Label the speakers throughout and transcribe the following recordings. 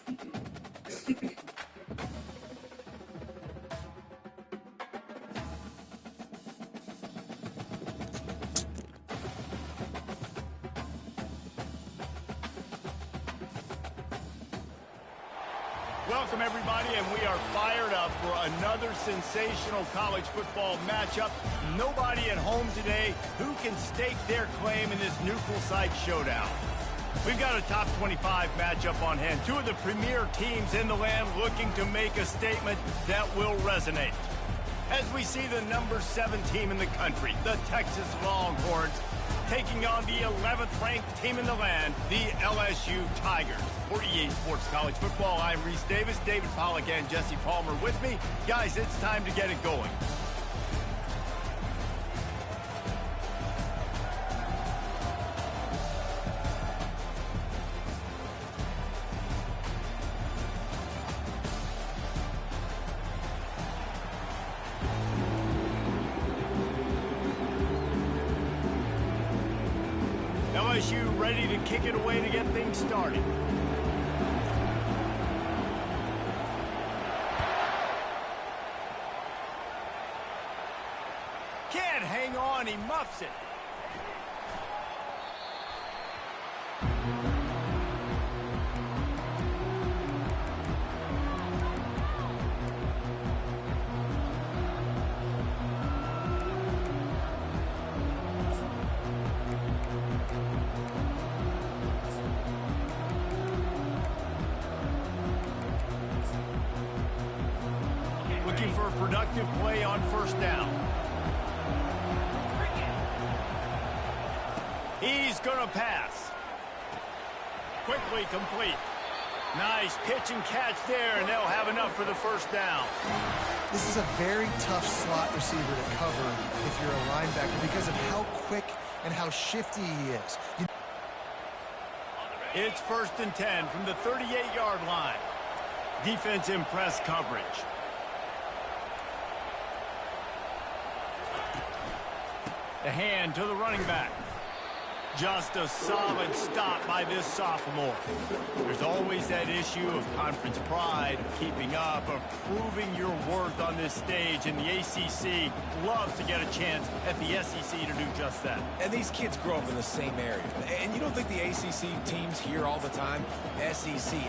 Speaker 1: Welcome, everybody, and we are fired up for another sensational college football matchup. Nobody at home today who can stake their claim in this neutral site showdown. We've got a top 25 matchup on hand. Two of the premier teams in the land looking to make a statement that will resonate. As we see the number 7 team in the country, the Texas Longhorns, taking on the 11th ranked team in the land, the LSU Tigers. For EA Sports College Football, I'm Reese Davis, David Pollack, and Jesse Palmer with me. Guys, it's time to get it going. LSU ready to kick it away to get things started. Can't hang on, he muffs it. Looking for a productive play on first down. He's going to pass. Quickly complete. Nice pitch and catch there, and they'll have enough for the first down.
Speaker 2: This is a very tough slot receiver to cover if you're a linebacker because of how quick and how shifty he is.
Speaker 1: It's 1st and 10 from the 38-yard line. Defense in press coverage. The hand to the running back. Just a solid stop by this sophomore. There's always that issue of conference pride, of keeping up, of proving your worth on this stage, and the ACC loves to get a chance at the SEC to do just that.
Speaker 3: And these kids grow up in the same area. And you don't think the ACC teams hear all the time, SEC,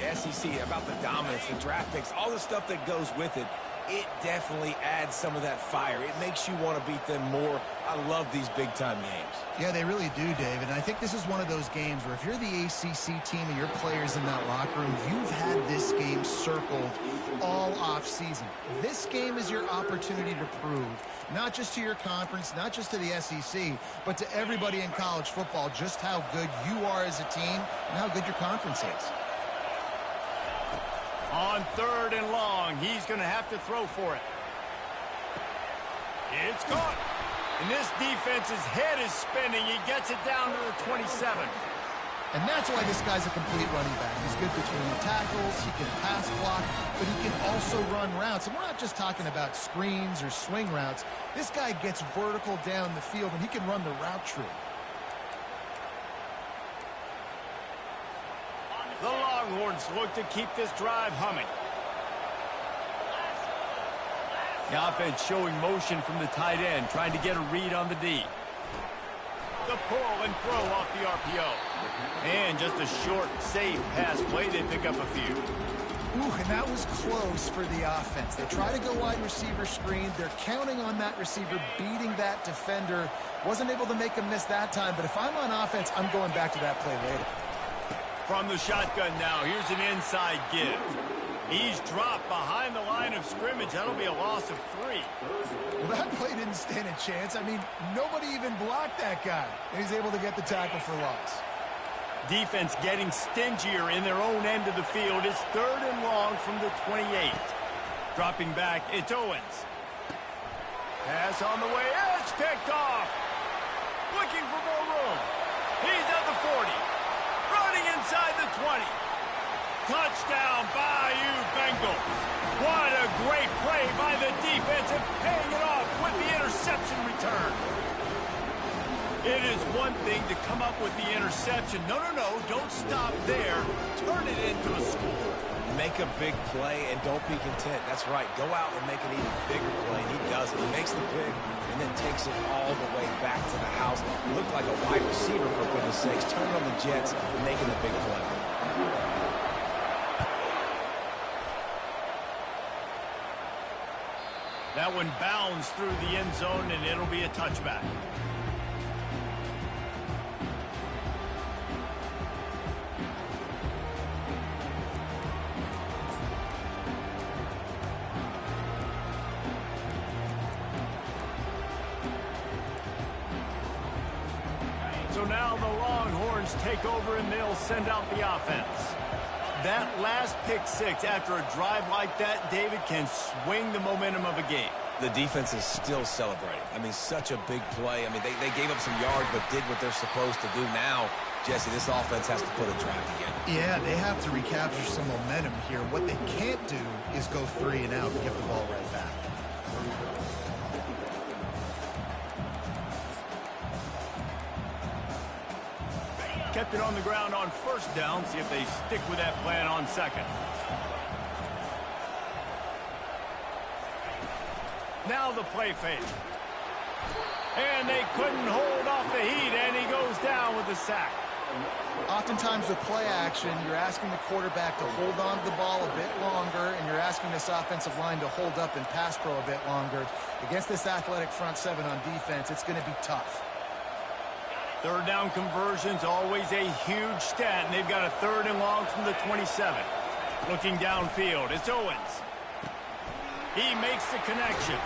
Speaker 3: about the dominance, the draft picks, all the stuff that goes with it. It definitely adds some of that fire. It makes you want to beat them more. I love these big-time games.
Speaker 2: Yeah, they really do, David. And I think this is one of those games where if you're the ACC team and your players in that locker room, you've had this game circled all off-season. This game is your opportunity to prove, not just to your conference, not just to the SEC, but to everybody in college football, just how good you are as a team and how good your conference is.
Speaker 1: On 3rd and long, he's going to have to throw for it. It's caught. And this defense's head is spinning. He gets it down to the 27.
Speaker 2: And that's why this guy's a complete running back. He's good between the tackles, he can pass block, but he can also run routes. And we're not just talking about screens or swing routes. This guy gets vertical down the field, and he can run the route tree.
Speaker 1: The Longhorns look to keep this drive humming. The offense showing motion from the tight end, trying to get a read on the D. The pull and throw off the RPO. And just a short, safe pass play. They pick up a few.
Speaker 2: Ooh, and that was close for the offense. They try to go wide receiver screen. They're counting on that receiver beating that defender. Wasn't able to make him miss that time, but if I'm on offense, I'm going back to that play later.
Speaker 1: From the shotgun now, here's an inside give. He's dropped behind the line of scrimmage. That'll be a loss of 3.
Speaker 2: Well, that play didn't stand a chance. I mean, nobody even blocked that guy. And he's able to get the tackle for loss.
Speaker 1: Defense getting stingier in their own end of the field. It's 3rd and long from the 28. Dropping back, it's Owens. Pass on the way. It's picked off. Looking for more room. He's at the 40. Running inside the 20. Touchdown, Bayou Bengals. What a great play by the defense and paying it off with the interception return. It is one thing to come up with the interception. No, don't stop there. Turn it into a score.
Speaker 3: make a big play and don't be content. That's right. Go out and make an even bigger play. And he does it. He makes the pick and then takes it all the way back to the house. Looked like a wide receiver, for goodness sakes. Turning on the Jets, making a big play.
Speaker 1: That one bounds through the end zone, and it'll be a touchback. So now the Longhorns take over, and they'll send out the offense. That last pick six after a drive like that, David, can swing the momentum of a game.
Speaker 3: The defense is still celebrating. I mean, such a big play. I mean, they gave up some yards but did what they're supposed to do. Now, Jesse, this offense has to put a drive together.
Speaker 2: Yeah, they have to recapture some momentum here. What they can't do is go 3 and out and give the ball right back.
Speaker 1: Kept it on the ground on first down. See if they stick with that plan on second. Now the play fake. And they couldn't hold off the heat, and he goes down with the sack.
Speaker 2: Oftentimes with play action, you're asking the quarterback to hold on to the ball a bit longer, and you're asking this offensive line to hold up and pass pro a bit longer. Against this athletic front seven on defense, it's going to be tough.
Speaker 1: Third down conversion's always a huge stat, and they've got a 3rd and long from the 27. Looking downfield, it's Owens. He makes the connection.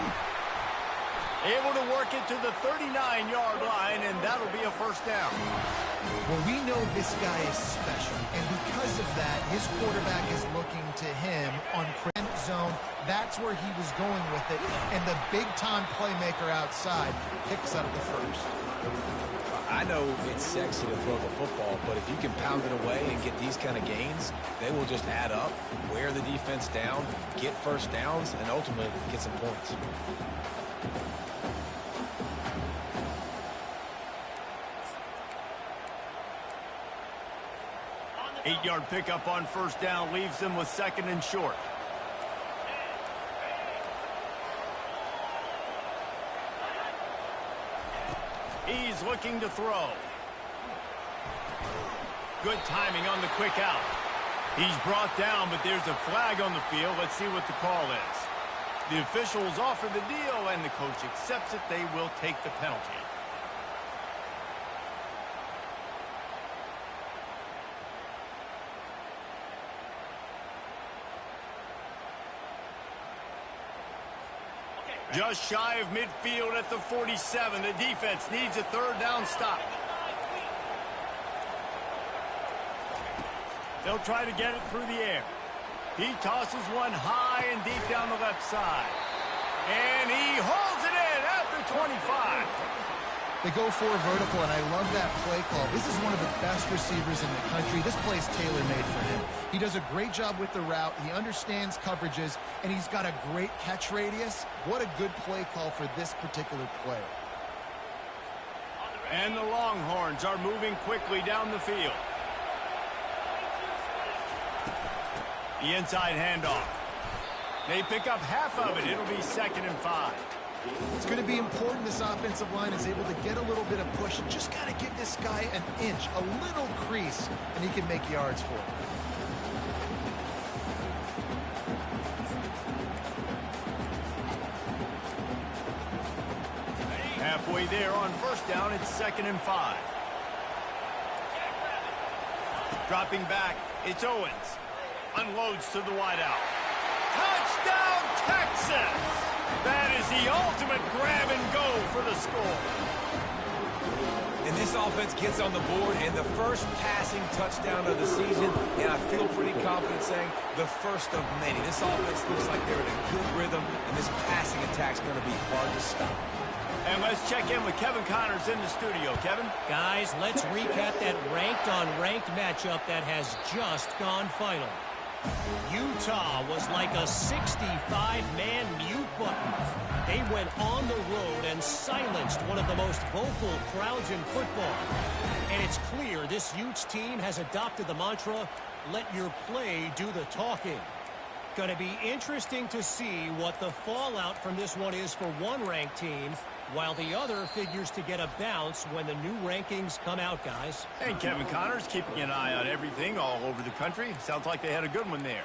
Speaker 1: Able to work it to the 39-yard line, and that'll be a first down.
Speaker 2: Well, we know this guy is special, and because of that, his quarterback is looking to him on end zone. That's where he was going with it, and the big-time playmaker outside picks up the first.
Speaker 3: I know it's sexy to throw the football, but if you can pound it away and get these kind of gains, they will just add up, wear the defense down, get first downs, and ultimately get some points.
Speaker 1: Eight-yard pickup on first down leaves them with 2nd and short. He's looking to throw. Good timing on the quick out. He's brought down, but there's a flag on the field. Let's see what the call is. The officials offer the deal, and the coach accepts it. They will take the penalty. Just shy of midfield at the 47. The defense needs a 3rd down stop. They'll try to get it through the air. He tosses one high and deep down the left side. And he holds it in at the 25.
Speaker 2: They go for a vertical, and I love that play call. This is one of the best receivers in the country. This play's tailor-made for him. He does a great job with the route. He understands coverages, and he's got a great catch radius. What a good play call for this particular player.
Speaker 1: And the Longhorns are moving quickly down the field. The inside handoff. They pick up half of it. It'll be 2nd and 5.
Speaker 2: It's going to be important this offensive line is able to get a little bit of push. Just got to give this guy an inch, a little crease, and he can make yards for it.
Speaker 1: Halfway there on first down, it's 2nd and 5. Dropping back, it's Owens. Unloads to the wideout. Touchdown, Texas! That is the ultimate grab and go for the score.
Speaker 3: And this offense gets on the board and the first passing touchdown of the season, and I feel pretty confident saying the first of many. This offense looks like they're in a good rhythm, and this passing attack's going to be hard to stop.
Speaker 1: And let's check in with Kevin Connors in the studio. Kevin?
Speaker 4: Guys, let's recap that ranked-on-ranked matchup that has just gone final. Utah was like a 65-man mute button. They went on the road and silenced one of the most vocal crowds in football. And it's clear this Utes team has adopted the mantra, let your play do the talking. Going to be interesting to see what the fallout from this one is for one ranked team, while the other figures to get a bounce when the new rankings come out, guys.
Speaker 1: And Kevin Connors keeping an eye on everything all over the country. Sounds like they had a good one there.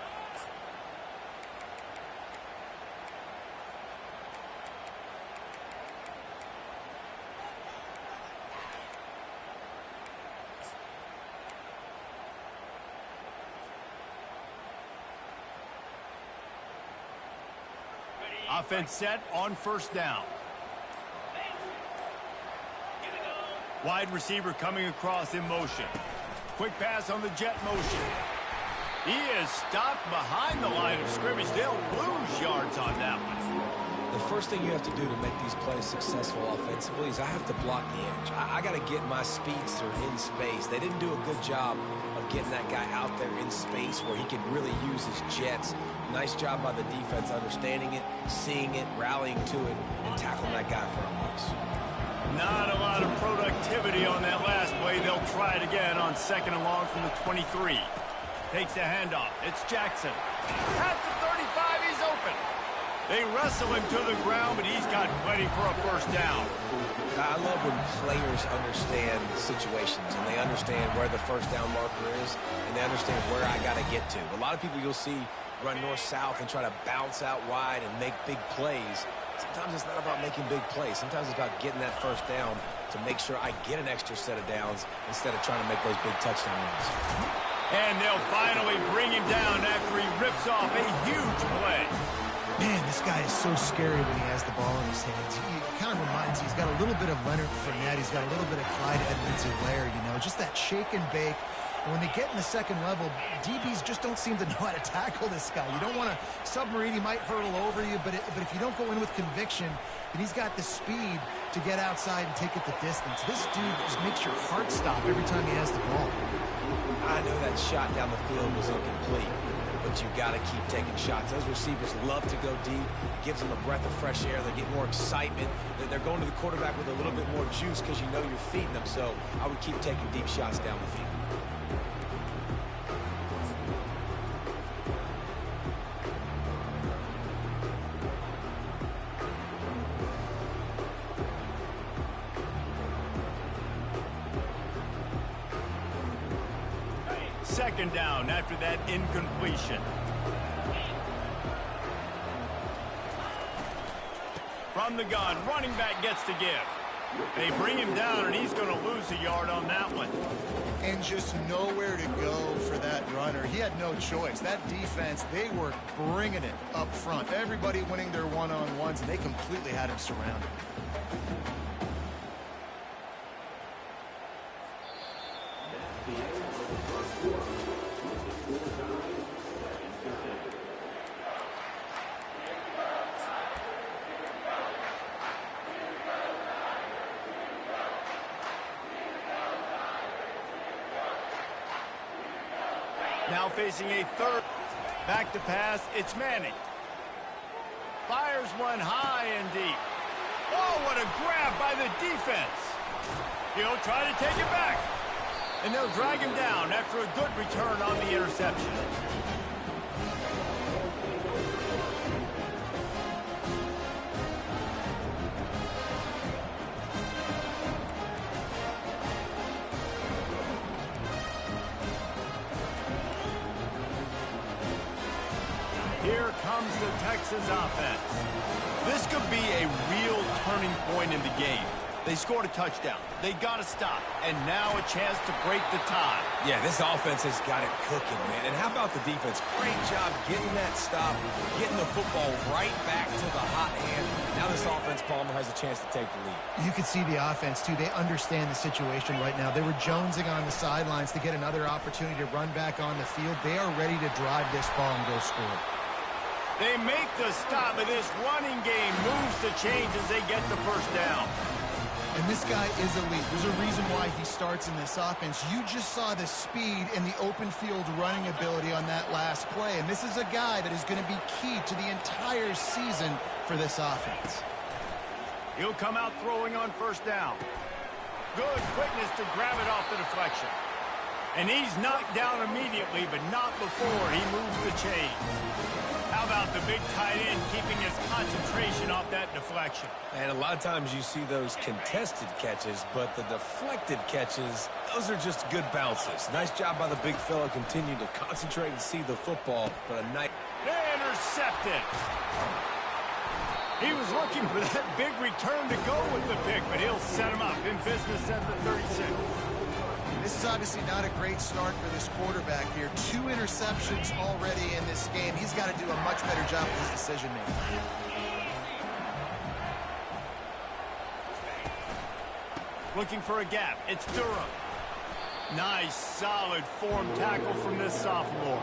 Speaker 1: Offense set on first down. Wide receiver coming across in motion. Quick pass on the jet motion. He is stopped behind the line of scrimmage. They'll lose yards on that one.
Speaker 3: The first thing you have to do to make these plays successful offensively is I have to block the edge. I got to get my speedster in space. They didn't do a good job of getting that guy out there in space where he can really use his jets. Nice job by the defense understanding it, seeing it, rallying to it, and tackling that guy for a loss.
Speaker 1: Not a lot of productivity on that last play. They'll try it again on second and long from the 23. Takes the handoff. It's Jackson. At the 35, he's open. They wrestle him to the ground, but he's got plenty for a first down.
Speaker 3: I love when players understand situations and they understand where the first down marker is and they understand where I got to get to. A lot of people you'll see run north-south and try to bounce out wide and make big plays. Sometimes it's not about making big plays. Sometimes it's about getting that first down to make sure I get an extra set of downs instead of trying to make those big touchdown runs.
Speaker 1: And they'll finally bring him down after he rips off a huge play.
Speaker 2: Man, this guy is so scary when he has the ball in his hands. He kind of reminds me, he's got a little bit of Leonard Fournette. He's got a little bit of Clyde Edwards-Helaire, you know, just that shake and bake. And when they get in the second level, DBs just don't seem to know how to tackle this guy. You don't want to submarine. He might hurtle over you, but if you don't go in with conviction, and he's got the speed to get outside and take it the distance. This dude just makes your heart stop every time he has the ball.
Speaker 3: I know that shot down the field was incomplete, but you got to keep taking shots. Those receivers love to go deep. Gives them a breath of fresh air. They get more excitement. They're going to the quarterback with a little bit more juice because you know you're feeding them. So I would keep taking deep shots down the field.
Speaker 1: Second down after that incompletion. From the gun, running back gets to give. They bring him down, and he's going to lose a yard on that one.
Speaker 2: And just nowhere to go for that runner. He had no choice. That defense, they were bringing it up front. Everybody winning their one-on-ones, and they completely had him surrounded.
Speaker 1: Now facing a third. Back to pass. It's Manning. Fires one high and deep. Oh, what a grab by the defense. He'll try to take it back. And they'll drag him down after a good return on the interception. Here comes the Texas offense. This could be a real turning point in the game. They scored a touchdown. They got to stop. And now a chance to break the tie.
Speaker 3: Yeah, this offense has got it cooking, man. And how about the defense? Great job getting that stop, getting the football right back to the hot hand. Now this offense, Palmer, has a chance to take the lead.
Speaker 2: You can see the offense, too. They understand the situation right now. They were jonesing on the sidelines to get another opportunity to run back on the field. They are ready to drive this ball and go score.
Speaker 1: They make the stop, but this running game moves the chains as they get the first down.
Speaker 2: And this guy is elite. There's a reason why he starts in this offense. You just saw the speed and the open field running ability on that last pass play, and this is a guy that is going to be key to the entire season for this offense.
Speaker 1: He'll come out throwing on first down. Good quickness to grab it off the deflection. And he's knocked down immediately, but not before he moves the chains. How about the big tight end keeping his concentration off that deflection?
Speaker 3: And a lot of times you see those contested catches, but the deflected catches, those are just good bounces. Nice job by the big fella, continue to concentrate and see the football, but a nice...
Speaker 1: Intercepted. He was looking for that big return to go with the pick, but he'll set him up in business at the 36.
Speaker 2: This is obviously not a great start for this quarterback here. 2 interceptions already in this game. He's got to do a much better job with his decision-making.
Speaker 1: Looking for a gap. It's Durham. Nice, solid form tackle from this sophomore.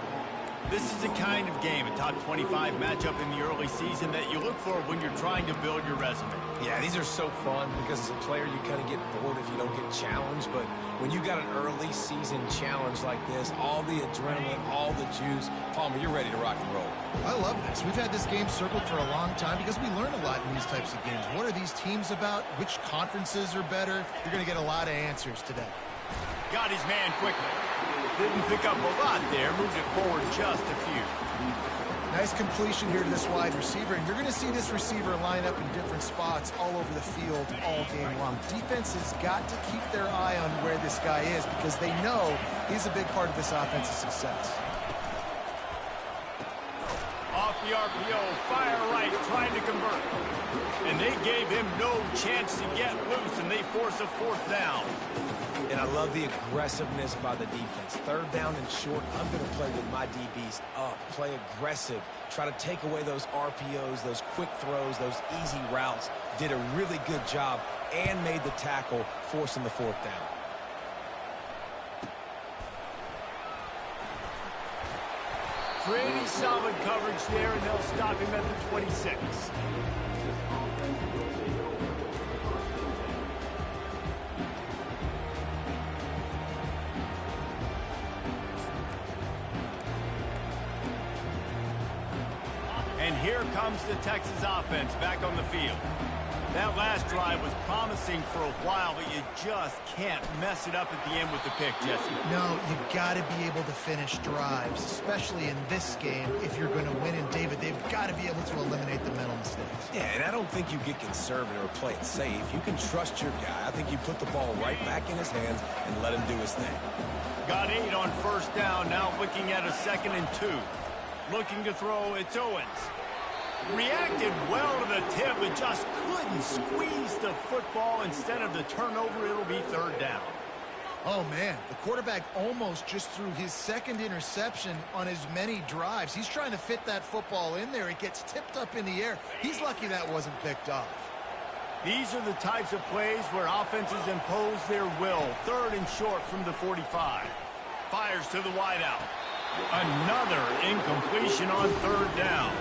Speaker 1: This is the kind of game, a top 25 matchup in the early season, that you look for when you're trying to build your resume.
Speaker 3: Yeah, these are so fun because as a player you kind of get bored if you don't get challenged, but when you got an early season challenge like this, all the adrenaline, all the juice, Palmer, you're ready to rock and roll.
Speaker 2: I love this. We've had this game circled for a long time because we learn a lot in these types of games. What are these teams about? Which conferences are better? You're going to get a lot of answers today.
Speaker 1: Got his man quickly. Didn't pick up a lot there, moved it forward just a few.
Speaker 2: Nice completion here to this wide receiver, and you're going to see this receiver line up in different spots all over the field all game long. Defense has got to keep their eye on where this guy is because they know he's a big part of this offense's success.
Speaker 1: Off the RPO, fire right, trying to convert. And they gave him no chance to get loose, and they force a 4th down.
Speaker 3: And I love the aggressiveness by the defense. 3rd down and short, I'm going to play with my DBs up. Play aggressive. Try to take away those RPOs, those quick throws, those easy routes. Did a really good job and made the tackle, forcing the 4th down.
Speaker 1: Pretty solid coverage there, and they'll stop him at the 26. And here comes the Texas offense back on the field. That last drive was promising for a while, but you just can't mess it up at the end with the pick, Jesse.
Speaker 2: No, you got to be able to finish drives, especially in this game. If you're going to win, and David, they've got to be able to eliminate the mental mistakes.
Speaker 3: Yeah, and I don't think you get conservative or play it safe. You can trust your guy. I think you put the ball right back in his hands and let him do his thing.
Speaker 1: Got 8 on first down, now looking at a 2nd and 2. Looking to throw, it's Owens. Reacted well to the tip, but just couldn't squeeze the football. Instead of the turnover, it'll be 3rd down.
Speaker 2: Oh, man, the quarterback almost just threw his 2nd interception on as many drives. He's trying to fit that football in there. It gets tipped up in the air. He's lucky that wasn't picked off.
Speaker 1: These are the types of plays where offenses impose their will. 3rd and short from the 45. Fires to the wideout. Another incompletion on 3rd down.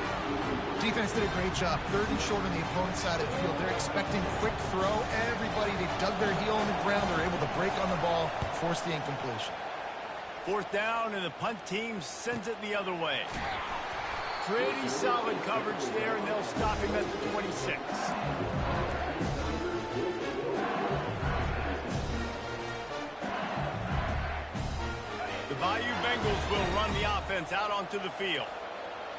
Speaker 2: Defense did a great job. 3rd and short on the opponent's side of the field. They're expecting quick throw. Everybody, they dug their heel on the ground. They're able to break on the ball, force the incompletion.
Speaker 1: 4th down, and the punt team sends it the other way. Pretty solid coverage there, and they'll stop him at the 26. The Bayou Bengals will run the offense out onto the field.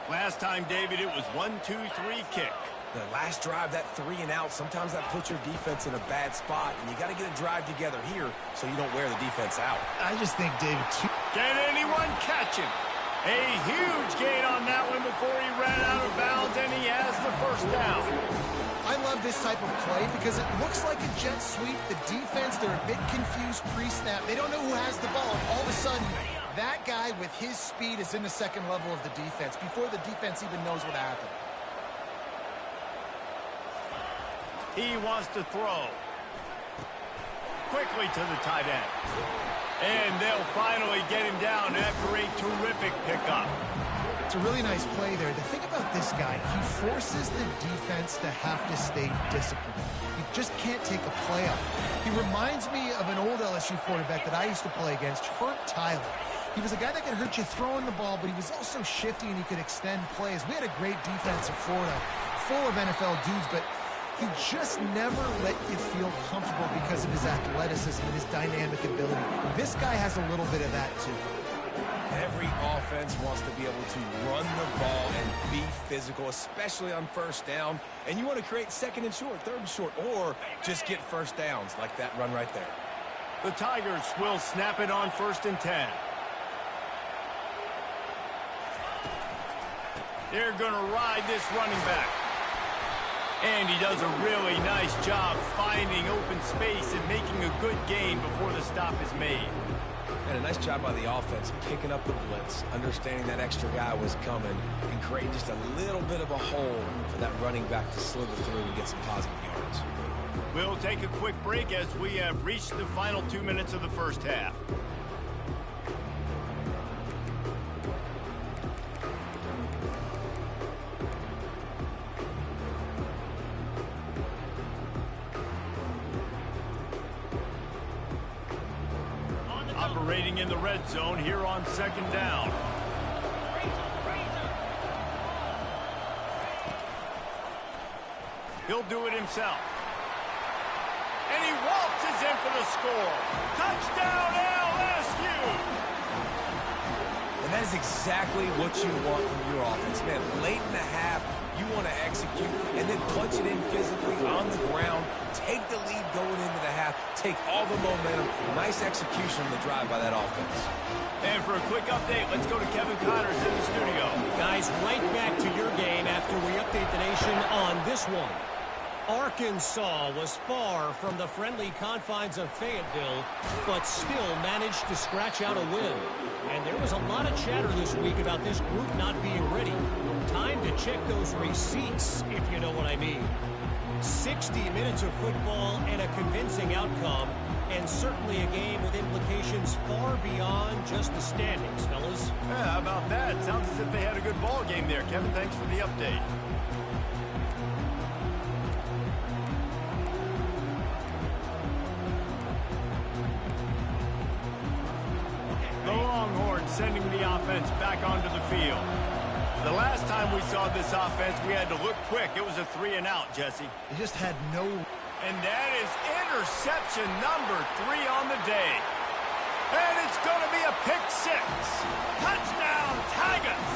Speaker 1: Last time, David, it was 1-2-3 kick.
Speaker 3: The last drive, that 3 and out, sometimes that puts your defense in a bad spot, and you got to get a drive together here so you don't wear the defense out.
Speaker 2: I just think, David,
Speaker 1: Can anyone catch him? A huge gain on that one before he ran out of bounds, and he has the 1st down.
Speaker 2: I love this type of play because it looks like a jet sweep. The defense, they're a bit confused pre-snap. They don't know who has the ball. All of a sudden, that guy with his speed is in the 2nd level of the defense before the defense even knows what happened.
Speaker 1: He wants to throw. Quickly to the tight end. And they'll finally get him down after a terrific pickup.
Speaker 2: It's a really nice play there. The thing about this guy, he forces the defense to have to stay disciplined. You just can't take a play off. He reminds me of an old LSU quarterback that I used to play against, Herb Tyler. He was a guy that could hurt you throwing the ball, but he was also shifty and he could extend plays. We had a great defense in Florida, full of NFL dudes, but he just never let you feel comfortable because of his athleticism and his dynamic ability. This guy has a little bit of that too.
Speaker 3: Every offense wants to be able to run the ball and be physical, especially on first down. And you want to create second and short, third and short, or just get first downs like that run right there.
Speaker 1: The Tigers will snap it on 1st and 10. They're going to ride this running back. And he does a really nice job finding open space and making a good gain before the stop is made.
Speaker 3: And a nice job by the offense picking up the blitz, understanding that extra guy was coming, and creating just a little bit of a hole for that running back to slither through and get some positive yards.
Speaker 1: We'll take a quick break as we have reached the final 2 minutes of the first half. Operating in the red zone here on 2nd down. He'll do it himself. And he waltzes in for the score. Touchdown LSU!
Speaker 3: And that is exactly what you want from your offense. Man, late in the half, you want to execute and then punch it in physically on the ground. Take the lead going into the half. Take all the momentum. Nice execution on the drive by that offense.
Speaker 1: And for a quick update, let's go to Kevin Connors in the studio.
Speaker 4: Guys, right back to your game after we update the nation on this one. Arkansas was far from the friendly confines of Fayetteville, but still managed to scratch out a win. And there was a lot of chatter this week about this group not being ready. Time to check those receipts, if you know what I mean. 60 minutes of football and a convincing outcome, and certainly a game with implications far beyond just the standings, fellas.
Speaker 1: Yeah, how about that? Sounds as if they had a good ball game there. Kevin, thanks for the update. The Longhorns sending the offense back onto the field. The last time we saw this offense, we had to look quick. It was a 3-and-out, Jesse.
Speaker 2: He just had no...
Speaker 1: And that is interception number 3 on the day. And it's going to be a pick 6. Touchdown, Tigers!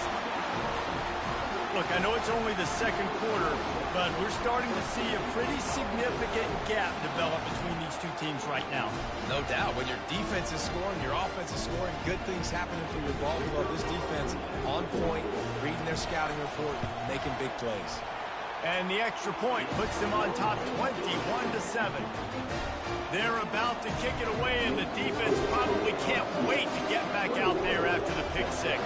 Speaker 1: Look, I know it's only the second quarter, but we're starting to see a pretty significant gap develop between these two teams right now.
Speaker 3: No doubt. When your defense is scoring, your offense is scoring, good things happening for your ball club. This defense on point, reading their scouting report, making big plays.
Speaker 1: And the extra point puts them on top 21-7. They're about to kick it away, and the defense probably can't wait to get back out there after the pick 6.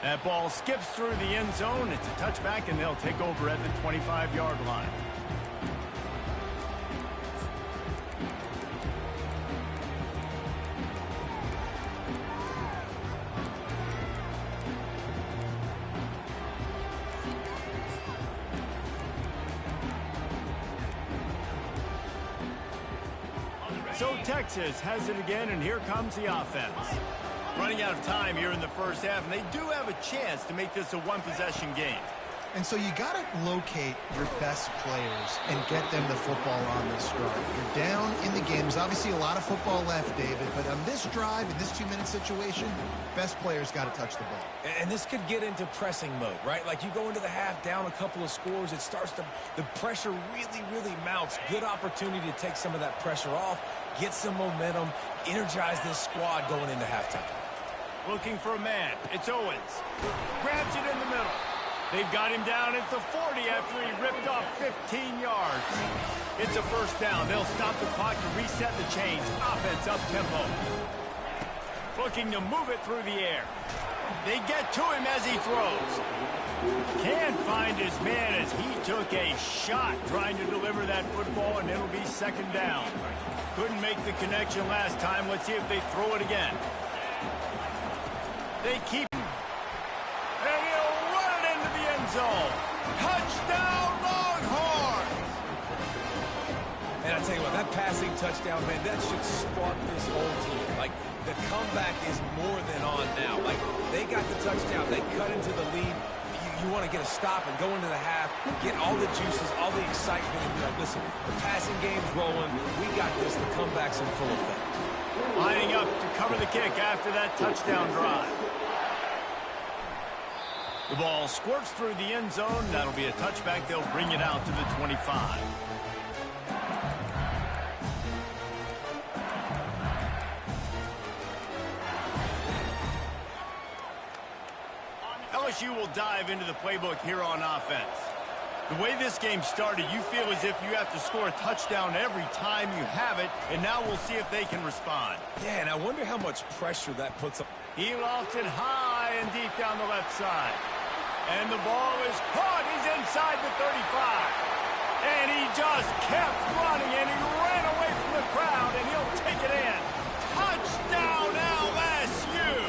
Speaker 1: That ball skips through the end zone. It's a touchback, and they'll take over at the 25-yard line. So Texas has it again, and here comes the offense. Running out of time here in the first half, and they do have a chance to make this a one-possession game.
Speaker 2: And so you got to locate your best players and get them the football on this drive. You're down in the game. There's obviously a lot of football left, David, but on this drive, in this 2-minute situation, best players got to touch the ball.
Speaker 3: And this could get into pressing mode, right? Like you go into the half down a couple of scores, it starts to, the pressure really mounts. Good opportunity to take some of that pressure off, get some momentum, energize this squad going into halftime.
Speaker 1: Looking for a man. It's Owens. Grabs it in the middle. They've got him down at the 40 after he ripped off 15 yards. It's a first down. They'll stop the clock to reset the chains. Offense up tempo. Looking to move it through the air. They get to him as he throws. Can't find his man as he took a shot trying to deliver that football, and it'll be second down. Couldn't make the connection last time. Let's see if they throw it again. They keep him. And he'll run it into the end zone. Touchdown, Longhorns!
Speaker 3: And I tell you what, That passing touchdown, man, that should spark this whole team. Like, the comeback is more than on now. Like, they got the touchdown. They cut into the lead. You want to get a stop and go into the half, get all the juices, all the excitement, and be like, listen, the passing game's rolling. We got this. The comeback's in full effect.
Speaker 1: Lining up to cover the kick after that touchdown drive. The ball squirts through the end zone. That'll be a touchback. They'll bring it out to the 25. LSU will dive into the playbook here on offense. The way this game started, you feel as if you have to score a touchdown every time you have it, and now we'll see if they can respond.
Speaker 3: Yeah, and I wonder how much pressure that puts up.
Speaker 1: He lofts it high and deep down the left side. And the ball is caught. He's inside the 35. And he just kept running, and he ran away from the crowd, and he'll take it in. Touchdown, LSU!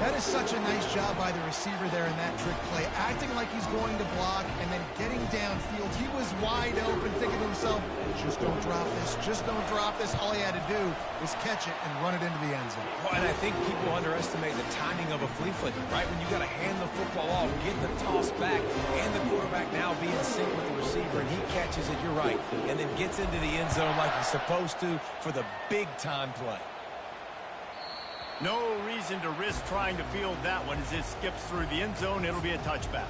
Speaker 2: That is such a nice job by the receiver there in that trick play, acting like he's going to block and then getting downfield. He was wide open, thinking to himself, just don't drop this, just don't drop this. All he had to do was catch it and run it into the end zone.
Speaker 3: Well, and I think people underestimate the timing of a flea flicker, right? When you got to hand the football off, get the toss back, and the quarterback now be in sync with the receiver, and he catches it, you're right, and then gets into the end zone like he's supposed to for the big-time play.
Speaker 1: No reason to risk trying to field that one as it skips through the end zone. It'll be a touchback.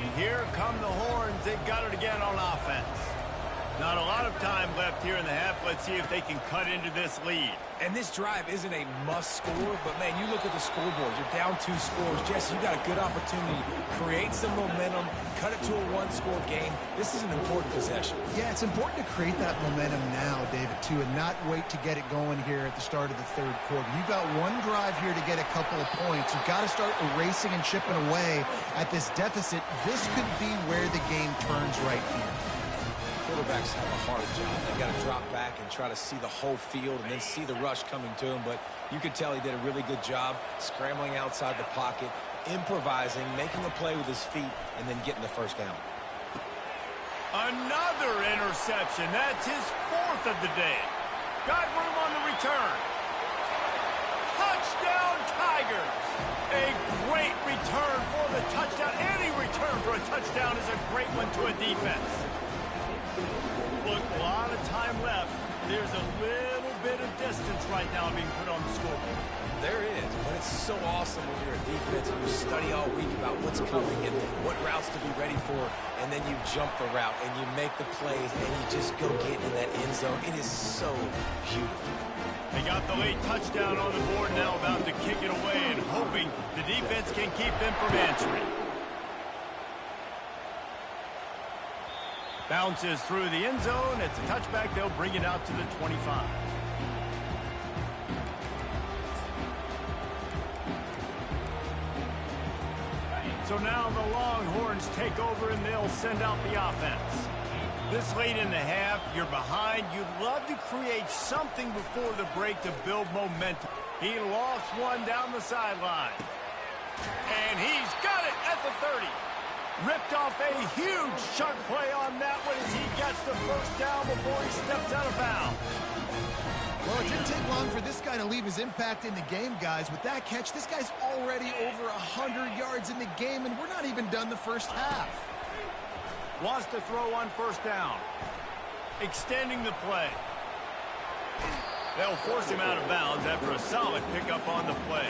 Speaker 1: And here come the horns. They've got it again on offense. Not a lot of time left here in the half. Let's see if they can cut into this lead.
Speaker 3: And this drive isn't a must score, but, man, you look at the scoreboard. You're down 2 scores. Jesse, you got a good opportunity. Create some momentum. Cut it to a 1-score game. This is an important possession.
Speaker 2: Yeah, it's important to create that momentum now, David, too, and not wait to get it going here at the start of the third quarter. You've got one drive here to get a couple of points. You've got to start erasing and chipping away at this deficit. This could be where the game turns right here.
Speaker 3: Quarterbacks have a hard job. They got to drop back and try to see the whole field and then see the rush coming to him. But you could tell he did a really good job scrambling outside the pocket, improvising, making a play with his feet, and then getting the first down.
Speaker 1: Another interception. That's his 4th of the day. Got room on the return. Touchdown, Tigers. A great return for the touchdown. Any return for a touchdown is a great one to a defense. Look, a lot of time left. There's a little bit of distance right now being put on the scoreboard.
Speaker 3: There is, but it's so awesome when you're a defense and you study all week about what's coming and what routes to be ready for, and then you jump the route and you make the plays and you just go get in that end zone. It is so beautiful.
Speaker 1: They got the late touchdown on the board now, about to kick it away and hoping the defense can keep them from answering. Bounces through the end zone. It's a touchback. They'll bring it out to the 25. So now the Longhorns take over and they'll send out the offense. This late in the half, you're behind. You'd love to create something before the break to build momentum. He lost one down the sideline. And he's got it at the 30. Ripped off a huge chunk play on that one as he gets the first down before he steps out of bounds.
Speaker 2: Well, it didn't take long for this guy to leave his impact in the game, guys. With that catch, this guy's already over 100 yards in the game, and we're not even done the first half.
Speaker 1: Wants to throw on first down. Extending the play. They'll force him out of bounds after a solid pickup on the play.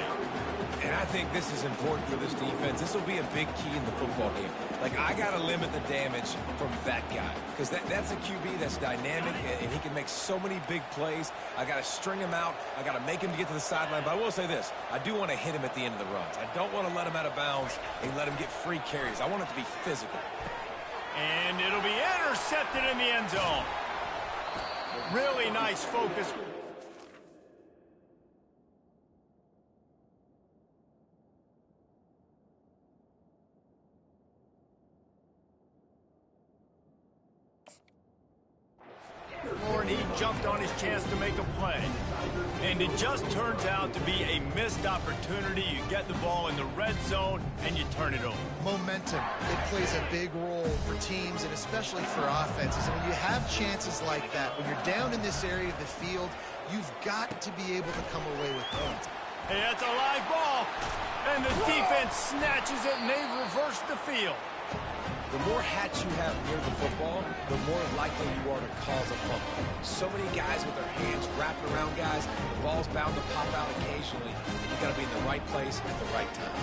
Speaker 3: And I think this is important for this defense. This will be a big key in the football game. Like, I got to limit the damage from that guy because that's a QB that's dynamic, and he can make so many big plays. I got to string him out. I got to make him get to the sideline. But I will say this. I do want to hit him at the end of the runs. I don't want to let him out of bounds and let him get free carries. I want it to be physical.
Speaker 1: And it'll be intercepted in the end zone. Really nice focus. He jumped on his chance to make a play. And it just turns out to be a missed opportunity. You get the ball in the red zone, and you turn it over.
Speaker 2: Momentum. It plays a big role for teams and especially for offenses. And when you have chances like that, when you're down in this area of the field, you've got to be able to come away with points.
Speaker 1: Hey, that's a live ball. And the defense snatches it, and they reverse the field.
Speaker 3: The more hats you have near the football, the more likely you are to cause a fumble. So many guys with their hands wrapped around guys, the ball's bound to pop out occasionally. You got to be in the right place at the right time.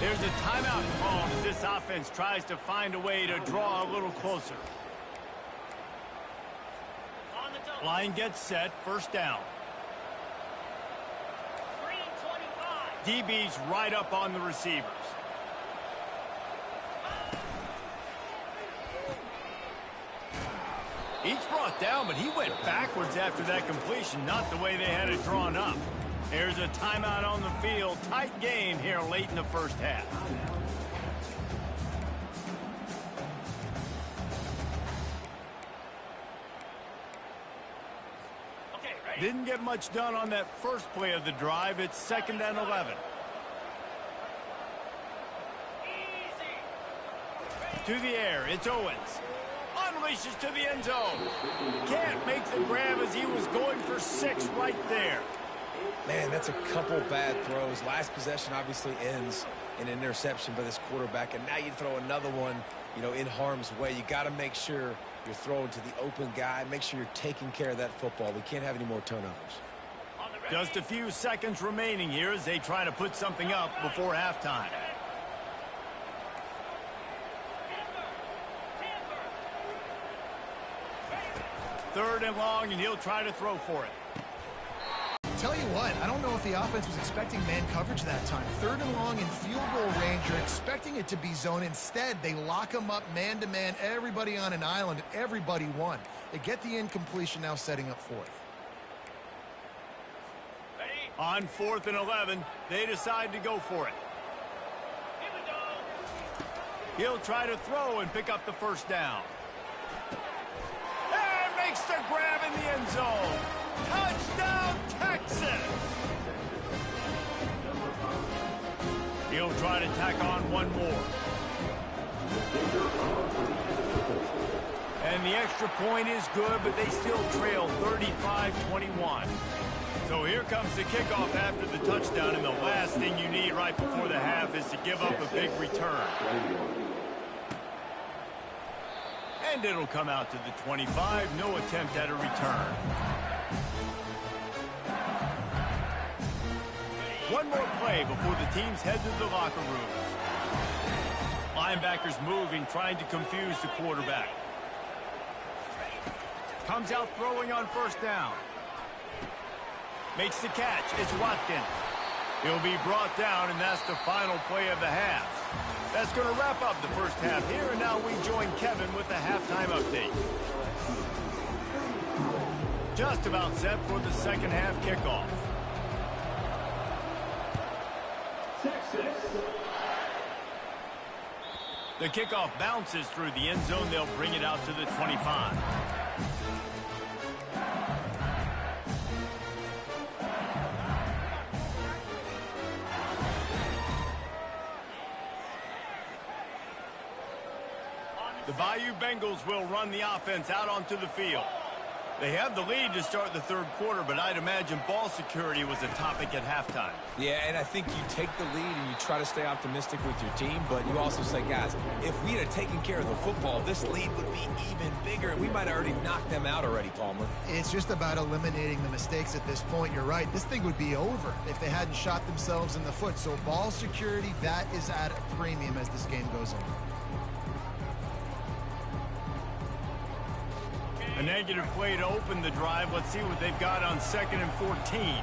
Speaker 1: There's a timeout called as this offense tries to find a way to draw a little closer. Line gets set, first down. DB's right up on the receivers. He's brought down, but he went backwards after that completion, not the way they had it drawn up. There's a timeout on the field. Tight game here late in the first half. Didn't get much done on that first play of the drive. It's 2nd and 11. To the air, it's Owens. Unleashes to the end zone. Can't make the grab as he was going for 6 right there.
Speaker 3: Man, that's a couple bad throws. Last possession obviously ends in an interception by this quarterback, and now you throw another one, in harm's way. You got to make sure you're throwing to the open guy. Make sure you're taking care of that football. We can't have any more turnovers.
Speaker 1: Just a few seconds remaining here as they try to put something up before halftime. Third and long, and he'll try to throw for it.
Speaker 2: Tell you what, I don't know if the offense was expecting man coverage that time. 3rd and long in field goal range. You're expecting it to be zone. Instead, they lock them up man-to-man, everybody on an island, and everybody won. They get the incompletion, now setting up 4th.
Speaker 1: On 4th and 11, they decide to go for it. He'll try to throw and pick up the first down. And makes the grab in the end zone. Touchdown, Texas! He'll try to tack on one more. And the extra point is good, but they still trail 35-21. So here comes the kickoff after the touchdown, and the last thing you need right before the half is to give up a big return. And it'll come out to the 25. No attempt at a return. One more play before the teams head to the locker rooms. Linebackers moving, trying to confuse the quarterback. Comes out throwing on first down. Makes the catch. It's Watkins. He'll be brought down, and that's the final play of the half. That's going to wrap up the first half here, and now we join Kevin with the halftime update. Just about set for the second half kickoff. The kickoff bounces through the end zone. They'll bring it out to the 25. The Bayou Bengals will run the offense out onto the field. They have the lead to start the third quarter, but I'd imagine ball security was a topic at halftime.
Speaker 3: Yeah, and I think you take the lead and you try to stay optimistic with your team, but you also say, guys, if we had taken care of the football, this lead would be even bigger, and we might have already knocked them out already, Palmer.
Speaker 2: It's just about eliminating the mistakes at this point. You're right. This thing would be over if they hadn't shot themselves in the foot. So ball security, that is at a premium as this game goes on.
Speaker 1: A negative play to open the drive. Let's see what they've got on 2nd and 14.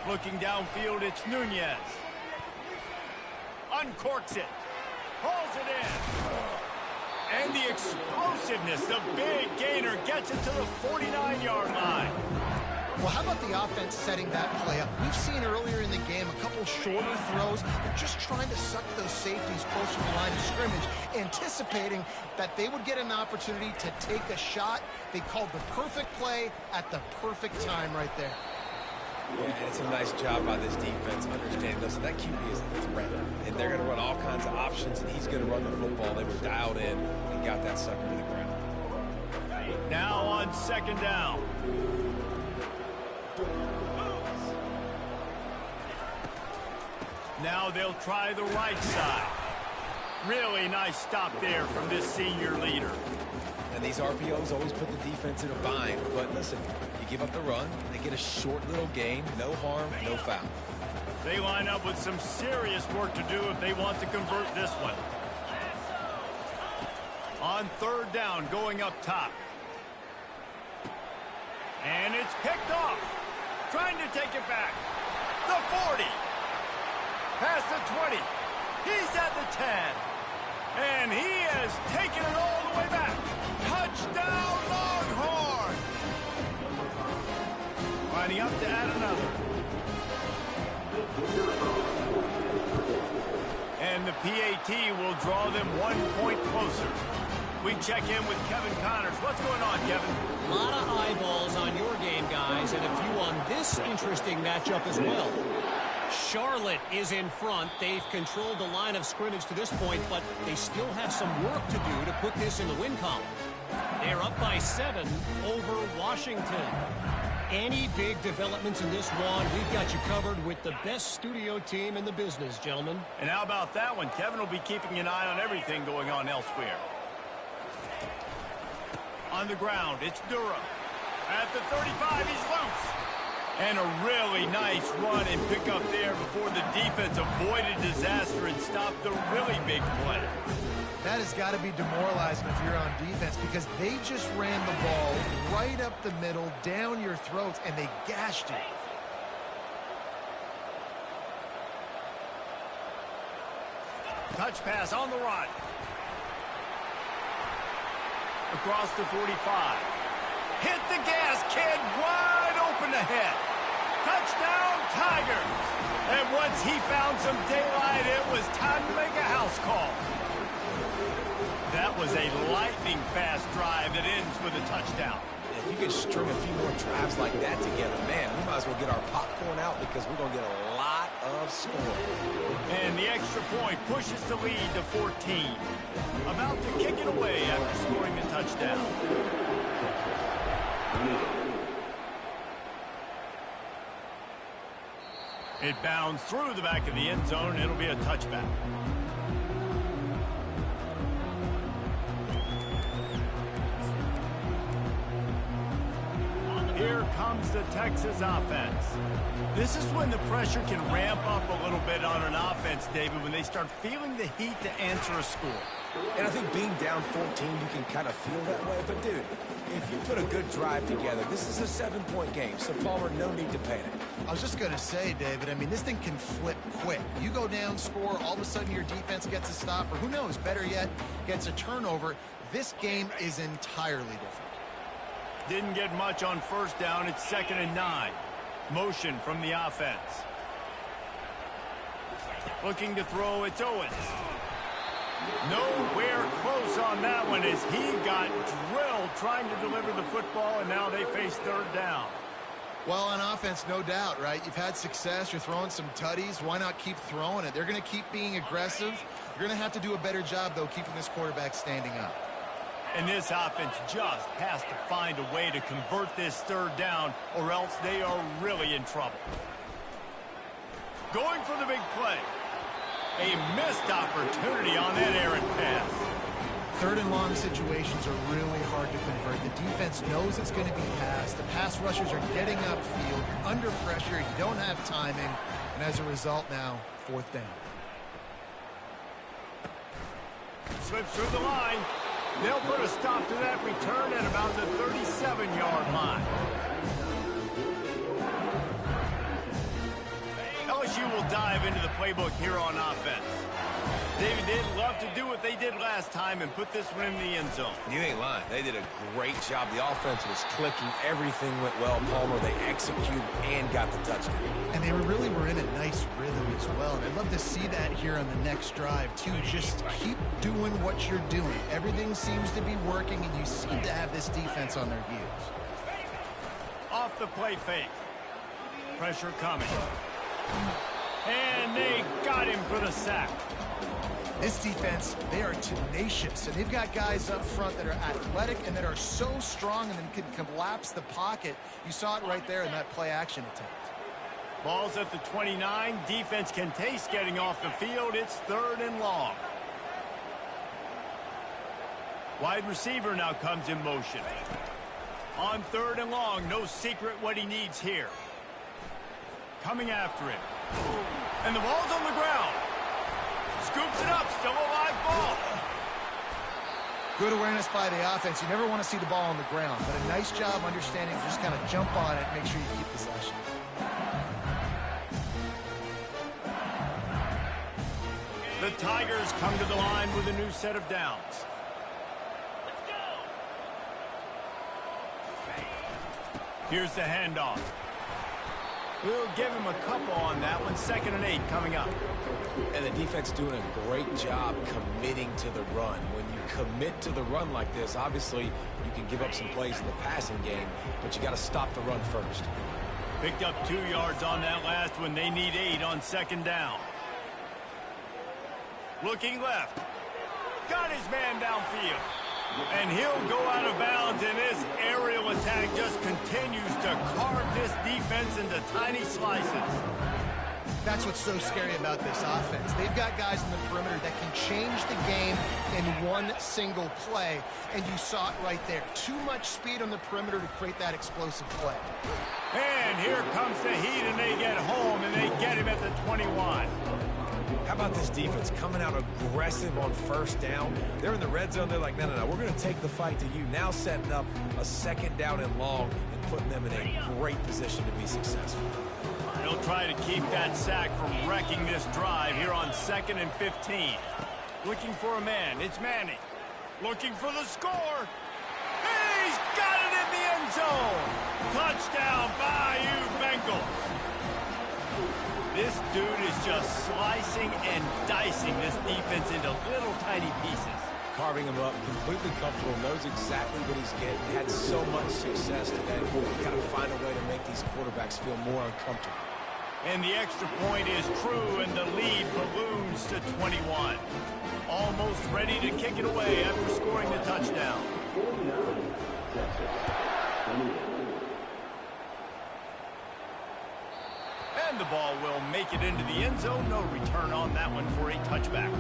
Speaker 1: Looking downfield, it's Nunez. Uncorks it. Pulls it in. And the explosiveness, the big gainer, gets it to the 49-yard line.
Speaker 2: Well, how about the offense setting that play up? We've seen earlier in the game a couple shorter throws. They're just trying to suck those safeties closer to the line of scrimmage, anticipating that they would get an opportunity to take a shot. They called the perfect play at the perfect time right there.
Speaker 3: Yeah, and it's a nice job by this defense understanding, listen, that QB is a threat, and they're going to run all kinds of options, and he's going to run the football. They were dialed in and got that sucker to the ground.
Speaker 1: Now on second down. Now they'll try the right side. Really nice stop there from this senior leader.
Speaker 3: And these RPOs always put the defense in a bind. But listen, you give up the run, they get a short little gain, no harm, no foul.
Speaker 1: They line up with some serious work to do if they want to convert this one. On third down, going up top. And it's picked off. Trying to take it back. The 40. Past the 20. He's at the 10. And he has taken it all the way back. Touchdown, Longhorn! Lining up to add another. And the PAT will draw them 1 point closer. We check in with Kevin Connors. What's going on, Kevin?
Speaker 4: A lot of eyeballs on your game, guys, and a few on this interesting matchup as well. Charlotte is in front. They've controlled the line of scrimmage to this point, but they still have some work to do to put this in the win column. They're up by 7 over Washington. Any big developments in this one, we've got you covered with the best studio team in the business, gentlemen.
Speaker 1: And how about that one? Kevin will be keeping an eye on everything going on elsewhere. On the ground, it's Durham. At the 35, he's loose. And a really nice run and pick up there before the defense avoided disaster and stopped the really big play.
Speaker 2: That has got to be demoralizing if you're on defense, because they just ran the ball right up the middle, down your throats, and they gashed you.
Speaker 1: Touch pass on the run. Across the 45. Hit the gas, kid. Wide open ahead. Touchdown, Tigers. And once he found some daylight, it was time to make a house call. That was a lightning-fast drive that ends with a touchdown.
Speaker 3: If you could string a few more drives like that together, man, we might as well get our popcorn out because we're going to get a lot of scoring.
Speaker 1: And the extra point pushes the lead to 14. About to kick it away after scoring the touchdown. It bounds through the back of the end zone. It'll be a touchback. Here comes the Texas offense. This is when the pressure can ramp up a little bit on an offense, David, when they start feeling the heat to answer a score.
Speaker 3: And I think being down 14, you can kind of feel that way. But, dude, if you put a good drive together, this is a 7-point game. So, Palmer, no need to panic.
Speaker 2: I was just going to say, David, I mean, this thing can flip quick. You go down, score, all of a sudden your defense gets a stop, or who knows, better yet, gets a turnover. This game is entirely different.
Speaker 1: Didn't get much on first down. It's 2nd and 9. Motion from the offense. Looking to throw, it's Owens. Nowhere close on that one as he got drilled trying to deliver the football, and now they face 3rd down.
Speaker 2: Well, on offense, no doubt, right? You've had success. You're throwing some tutties. Why not keep throwing it? They're going to keep being aggressive. You're going to have to do a better job, though, keeping this quarterback standing up.
Speaker 1: And this offense just has to find a way to convert this 3rd down, or else they are really in trouble. Going for the big play. A missed opportunity on that errant pass.
Speaker 2: 3rd and long situations are really hard to convert. The defense knows it's going to be passed. The pass rushers are getting upfield. You're under pressure. You don't have timing. And as a result now, 4th down.
Speaker 1: Slips through the line. They'll put a stop to that return at about the 37-yard line. LSU will dive into the playbook here on offense. David, they'd love to do what they did last time and put this one in the end zone.
Speaker 3: You ain't lying. They did a great job. The offense was clicking. Everything went well. Palmer, they executed and got the touchdown.
Speaker 2: And they really were in a nice rhythm as well. And I'd love to see that here on the next drive, too. Just keep doing what you're doing. Everything seems to be working, and you seem to have this defense on their heels.
Speaker 1: Off the play fake. Pressure coming. And they got him for the sack.
Speaker 2: This defense, they are tenacious, and they've got guys up front that are athletic and that are so strong and then can collapse the pocket. You saw it right there in that play-action attempt.
Speaker 1: Ball's at the 29. Defense can taste getting off the field. It's 3rd and long. Wide receiver now comes in motion. On 3rd and long, no secret what he needs here. Coming after him. And the ball's on the ground. Scoops it up, still a live ball.
Speaker 2: Good awareness by the offense. You never want to see the ball on the ground, but a nice job understanding to just kind of jump on it and make sure you keep possession.
Speaker 1: The Tigers come to the line with a new set of downs. Here's the handoff. We'll give him a couple on that one. 2nd and 8 coming up.
Speaker 3: And the defense doing a great job committing to the run. When you commit to the run like this, obviously you can give up some plays in the passing game, but you got to stop the run first.
Speaker 1: Picked up 2 yards on that last one. They need 8 on 2nd down. Looking left. Got his man downfield. And he'll go out of bounds, and this aerial attack just continues to carve this defense into tiny slices.
Speaker 2: That's what's so scary about this offense. They've got guys in the perimeter that can change the game in one single play, and you saw it right there. Too much speed on the perimeter to create that explosive play.
Speaker 1: And here comes the heat, and they get home, and they get him at the 21.
Speaker 3: How about this defense coming out aggressive on 1st down? They're in the red zone. They're like, no, we're going to take the fight to you. Now setting up a 2nd down and long and putting them in a great position to be successful.
Speaker 1: They'll try to keep that sack from wrecking this drive here on 2nd and 15. Looking for a man. It's Manning. Looking for the score. He's got it in the end zone. Touchdown, Bayou Bengals. This dude is just slicing and dicing this defense into little tiny pieces.
Speaker 3: Carving him up, completely comfortable, knows exactly what he's getting. Had so much success today. Got to find a way to make these quarterbacks feel more uncomfortable.
Speaker 1: And the extra point is true, and the lead balloons to 21. Almost ready to kick it away after scoring the touchdown. And the ball will make it into the end zone. No return on that one for a touchback.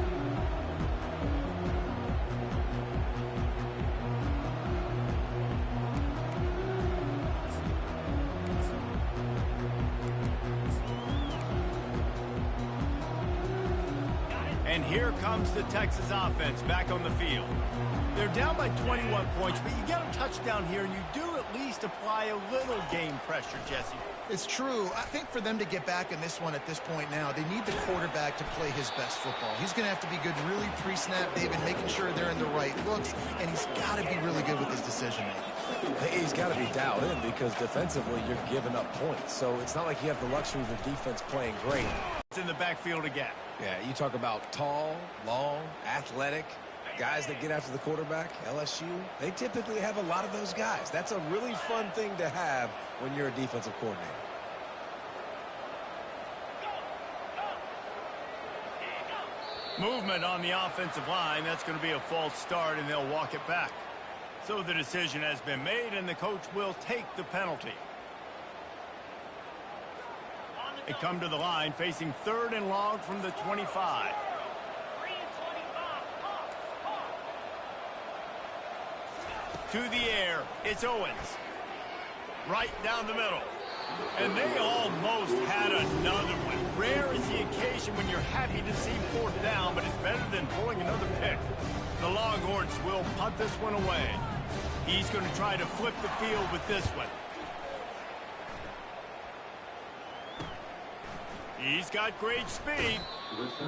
Speaker 1: And here comes the Texas offense back on the field. They're down by 21 points, but you get a touchdown here, and you do at least apply a little game pressure, Jesse.
Speaker 2: It's true. I think for them to get back in this one at this point now, they need the quarterback to play his best football. He's going to have to be good really pre-snap, David, making sure they're in the right looks, and he's got to be really good with his decision-making.
Speaker 3: He's got to be dialed in because defensively you're giving up points. So it's not like you have the luxury of the defense playing great.
Speaker 1: It's in the backfield again.
Speaker 3: Yeah, you talk about tall, long, athletic, guys that get after the quarterback, LSU, they typically have a lot of those guys. That's a really fun thing to have when you're a defensive coordinator.
Speaker 1: Movement on the offensive line. That's going to be a false start, and they'll walk it back. So the decision has been made, and the coach will take the penalty. They come to the line facing 3rd and long from the 25. To the air, it's Owens. Right down the middle. And they almost had another one. Rare is the occasion when you're happy to see 4th down, but it's better than pulling another pick. The Longhorns will punt this one away. He's going to try to flip the field with this one. He's got great speed.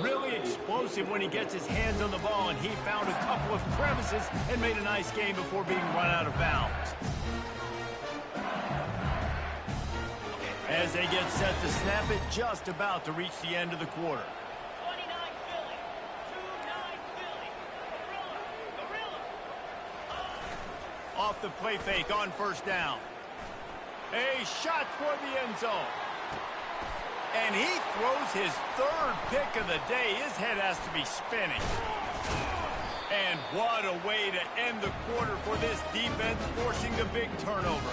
Speaker 1: Really explosive when he gets his hands on the ball, and he found a couple of crevices and made a nice game before being run out of bounds. As they get set to snap it, just about to reach the end of the quarter. Off the play fake on first down. A shot toward the end zone. And he throws his third pick of the day. His head has to be spinning. And what a way to end the quarter for this defense, forcing the big turnover.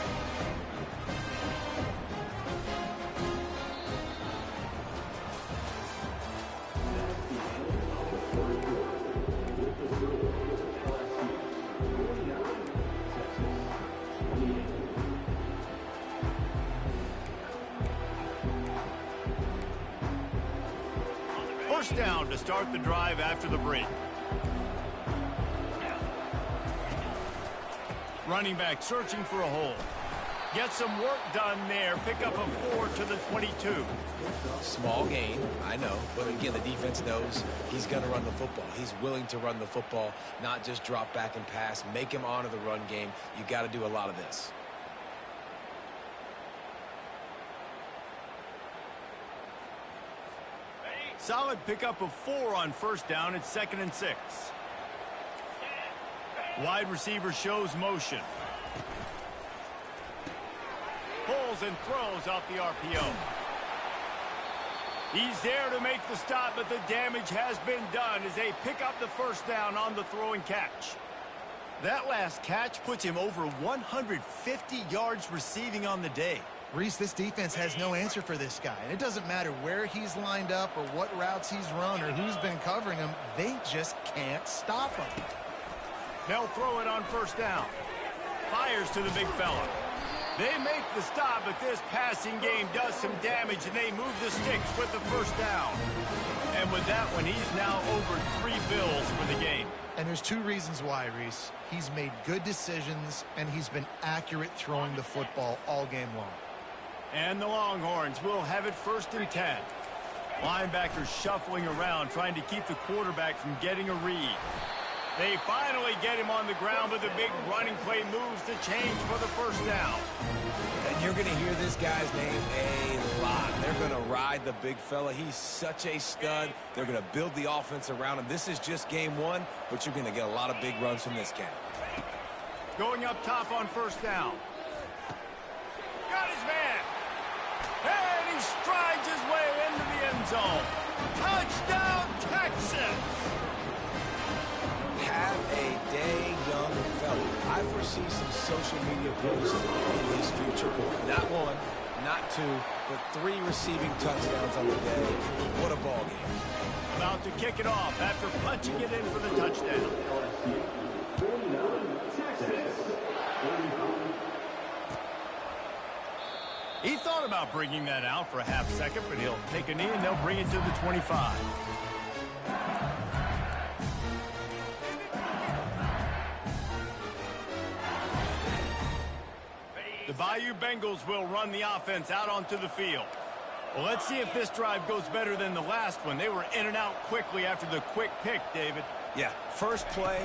Speaker 1: First down to start the drive after the break. Running back searching for a hole. Get some work done there. Pick up a 4 to the 22.
Speaker 3: Small gain, I know. But again, the defense knows he's going to run the football. He's willing to run the football, not just drop back and pass. Make him honor the run game. You got to do a lot of this.
Speaker 1: Solid pickup of 4 on first down. It's 2nd and 6. Wide receiver shows motion. Pulls and throws off the RPO. He's there to make the stop, but the damage has been done as they pick up the first down on the throw and catch. That last catch puts him over 150 yards receiving on the day.
Speaker 2: Reese, this defense has no answer for this guy. And it doesn't matter where he's lined up or what routes he's run or who's been covering him. They just can't stop him.
Speaker 1: They'll throw it on first down. Fires to the big fella. They make the stop, but this passing game does some damage, and they move the sticks with the first down. And with that one, he's now over 3 bills for the game.
Speaker 2: And there's 2 reasons why, Reese. He's made good decisions, and he's been accurate throwing the football all game long.
Speaker 1: And the Longhorns will have it 1st and 10. Linebackers shuffling around, trying to keep the quarterback from getting a read. They finally get him on the ground, but the big running play moves the change for the first down.
Speaker 3: And you're going to hear this guy's name a lot. They're going to ride the big fella. He's such a stud. They're going to build the offense around him. This is just game 1, but you're going to get a lot of big runs from this guy.
Speaker 1: Going up top on first down. Got his man. And he strides his way into the end zone. Touchdown, Texas!
Speaker 3: Have a day, young fella. I foresee some social media posts in his future. Not 1, not 2, but 3 receiving touchdowns on the day. What a ball game.
Speaker 1: About to kick it off after punching it in for the touchdown. He thought about bringing that out for a half second, but he'll take a knee and they'll bring it to the 25. The Bayou Bengals will run the offense out onto the field. Well, let's see if this drive goes better than the last one. They were in and out quickly after the quick pick, David.
Speaker 3: Yeah, first play,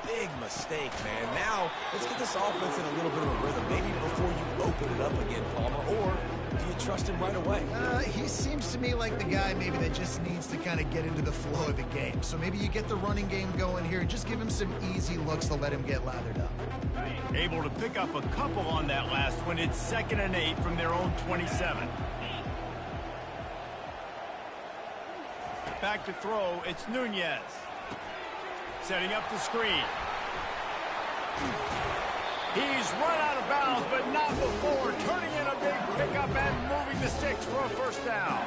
Speaker 3: big mistake, man. Now, let's get this offense in a little bit of a rhythm. Maybe before you open it up again, Palmer, or do you trust him right away?
Speaker 2: He seems to me like the guy maybe that just needs to kind of get into the flow of the game. So maybe you get the running game going here and just give him some easy looks to let him get lathered up.
Speaker 1: Able to pick up a couple on that last one. It's 2nd and 8 from their own 27. Back to throw, it's Nunez. Setting up the screen. He's run out of bounds, but not before. Turning in a big pickup and moving the sticks for a first down.